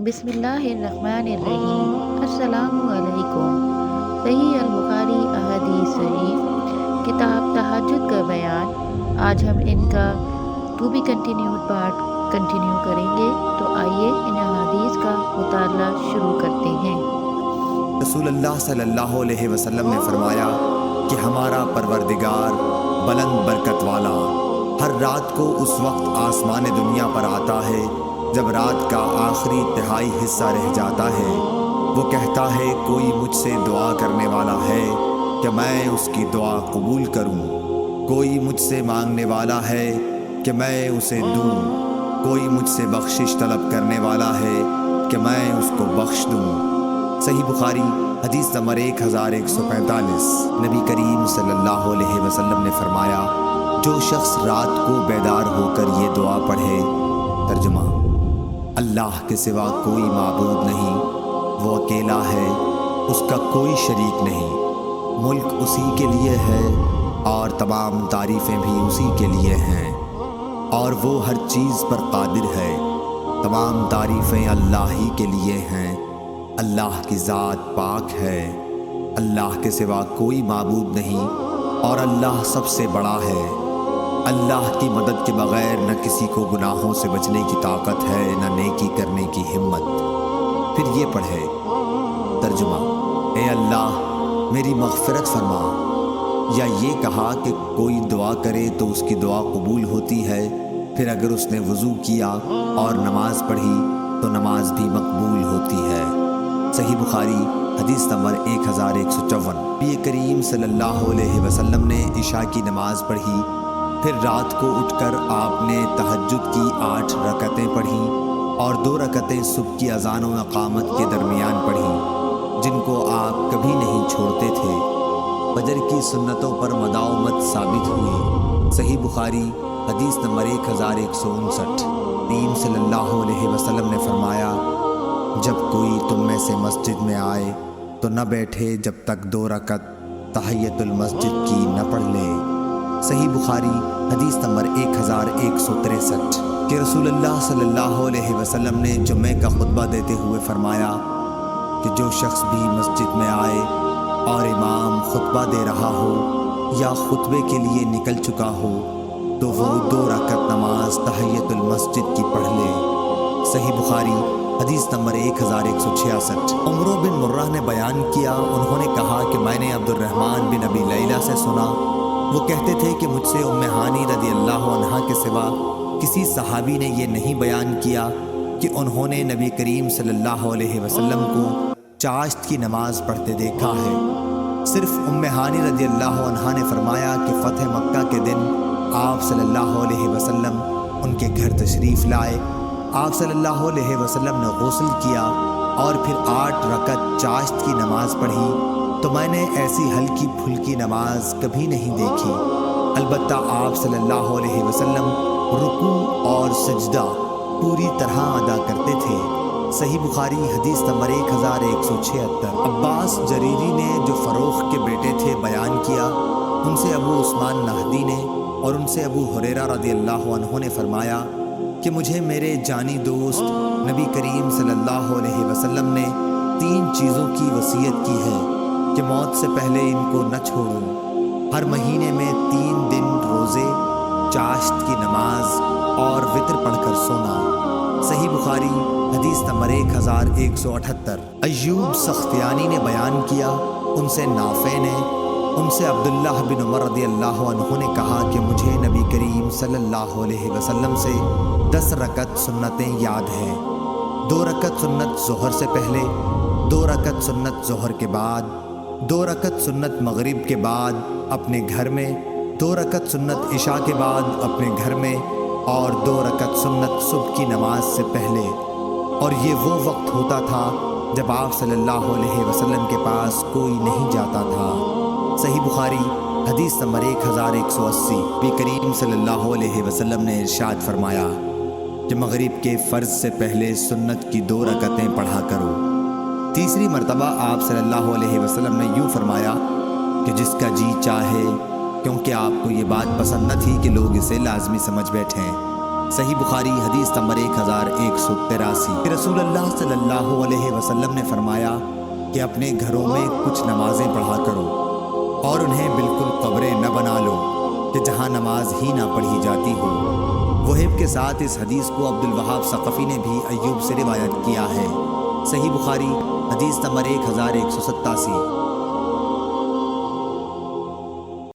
बिस्मिल्लाहिर्रहमानिर्रहीम। अस्सलामुअलैकुम। सही अल-बुखारी अहादीस शरीफ किताब तहज्जुद का बयान। आज हम इनका to be continued part continue करेंगे। तो आइए इन अहादीस का मुताला शुरू करते हैं। रसूलुल्लाह सल्लल्लाहु अलैहि वसल्लम ने फरमाया कि हमारा परवरदिगार बुलंद बरकत वाला हर रात को उस वक्त आसमान दुनिया पर आता है जब रात का आखिरी तिहाई हिस्सा रह जाता है। वो कहता है, कोई मुझसे दुआ करने वाला है कि मैं उसकी दुआ कबूल करूं। कोई मुझसे मांगने वाला है कि मैं उसे दूं। कोई मुझसे बख्शिश तलब करने वाला है कि मैं उसको बख्श दूं। सही बुखारी हदीस नंबर 1145। नबी करीम सल्लल्लाहु अलैहि वसल्लम ने फरमाया, जो शख्स रात को बेदार होकर ये दुआ पढ़े। तर्जुमा: अल्लाह के सिवा कोई माबूद नहीं, वो अकेला है, उसका कोई शरीक नहीं, मुल्क उसी के लिए है और तमाम तारीफ़ें भी उसी के लिए हैं, और वो हर चीज़ पर कादिर है। तमाम तारीफ़ें अल्लाह ही के लिए हैं। अल्लाह की ज़ात पाक है, अल्लाह के सिवा कोई माबूद नहीं और अल्लाह सबसे बड़ा है। अल्लाह की मदद के बग़ैर न किसी को गुनाहों से बचने की ताकत है, न नेकी करने की हिम्मत। फिर ये पढ़े। तर्जुमा: ए अल्लाह मेरी मग़फ़िरत फरमा। या ये कहा कि कोई दुआ करे तो उसकी दुआ कबूल होती है। फिर अगर उसने वज़ू किया और नमाज पढ़ी तो नमाज भी मकबूल होती है। सही बुखारी हदीस नंबर 1154। नबी करीम सल्लल्लाहु अलैहि वसल्लम ने इशा की नमाज पढ़ी। फिर रात को उठकर आपने तहज्जुद की 8 रकतें पढ़ीं और 2 रकतें सुबह की अज़ान व इक़ामत के दरमियान पढ़ीं, जिनको आप कभी नहीं छोड़ते थे। फजर की सुन्नतों पर मदावमत साबित हुई। सही बुखारी हदीस नंबर 1159। नबी सल्लल्लाहु अलैहि वसल्लम ने फरमाया, जब कोई तुम में से मस्जिद में आए तो न बैठे जब तक 2 रकत तहियतुल मस्जिद की न पढ़ ले। सही बुखारी हदीस नंबर 1163 कि रसूलुल्लाह सल्लल्लाहु अलैहि वसल्लम ने जुम्मे का खुतबा देते हुए फरमाया कि जो शख्स भी मस्जिद में आए और इमाम खुतबा दे रहा हो या खुतबे के लिए निकल चुका हो तो वो 2 रकत नमाज तहियतुल मस्जिद की पढ़ ले। सही बुखारी हदीस नंबर 1166। उमर बिन मुर्रा ने बयान किया, उन्होंने कहा कि मैंने अब्दुर्रहमान बिन अबी लैला से सुना। वो कहते थे कि मुझसे उम्मे हानी रज़ी अल्लाह अन्हा के सिवा किसी सहाबी ने ये नहीं बयान किया कि उन्होंने नबी करीम सल्लल्लाहु अलैहि वसल्लम को चाश्त की नमाज पढ़ते देखा है। सिर्फ उम्मे हानी रज़ी अल्लाह अन्हा ने फरमाया कि फ़तह मक्का के दिन आप सल्लल्लाहु अलैहि वसल्लम उनके घर तशरीफ़ लाए। आप सल्लल्लाहु अलैहि वसल्लम ने गुस्ल किया और फिर 8 रकत चाश्त की नमाज पढ़ी, तो मैंने ऐसी हल्की फुल्की नमाज कभी नहीं देखी। अलबत्ता आप सल्लल्लाहु अलैहि वसल्लम रुकू और सजदा पूरी तरह अदा करते थे। सही बुखारी हदीस नंबर 1176। अब्बास जरीरी ने, जो फ़रोख के बेटे थे, बयान किया, उनसे अबू उस्मान नहदी ने और उनसे अबू हुरैरा रज़ियल्लाहु अन्हु ने फरमाया कि मुझे मेरे जानी दोस्त नबी करीम सल्लल्लाहु अलैहि वसल्लम ने 3 चीज़ों की वसीयत की है कि मौत से पहले इनको न छोड़ूं। हर महीने में 3 दिन रोज़े, चाश्त की नमाज और वितर पढ़कर सोना। सही बुखारी हदीस नंबर 1178। अय्यूब सख्तियानी ने बयान किया, उनसे नाफ़े ने, उनसे अब्दुल्लाह बिन उमर रज़ियल्लाहु अन्हु ने कहा कि मुझे नबी करीम सल्लल्लाहु अलैहि वसल्लम से 10 रकत सुन्नतें याद हैं। 2 रकत सुन्नत ज़ोहर से पहले, 2 रकत सुन्नत ज़ोहर के बाद, 2 रकत सुन्नत मगरिब के बाद अपने घर में, 2 रकत सुन्नत इशा के बाद अपने घर में और 2 रकत सुन्नत सुबह की नमाज से पहले। और ये वो वक्त होता था जब आप सल्लल्लाहु अलैहि वसल्लम के पास कोई नहीं जाता था। सही बुखारी हदीस नंबर 1180। नबी करीम सल्लल्लाहु अलैहि वसल्लम ने इरशाद फरमाया कि मगरिब के फ़र्ज़ से पहले सुन्नत की 2 रकतें पढ़ा करो। तीसरी मरतबा आप सल्लल्लाहु अलैहि वसल्लम ने यूँ फरमाया कि जिसका जी चाहे, क्योंकि आपको ये बात पसंद न थी कि लोग इसे लाजमी समझ बैठें, صحیح بخاری حدیث نمبر 1183 کہ رسول اللہ صلی اللہ علیہ وسلم نے فرمایا کہ اپنے گھروں میں کچھ نمازیں پڑھا کرو اور انہیں بالکل قبریں نہ بنا لو کہ جہاں نماز ہی نہ پڑھی جاتی ہو۔ وہیب کے ساتھ اس حدیث کو عبد الوہاب ثقفی نے بھی ایوب سے روایت کیا ہے۔ صحیح بخاری حدیث نمبر 1187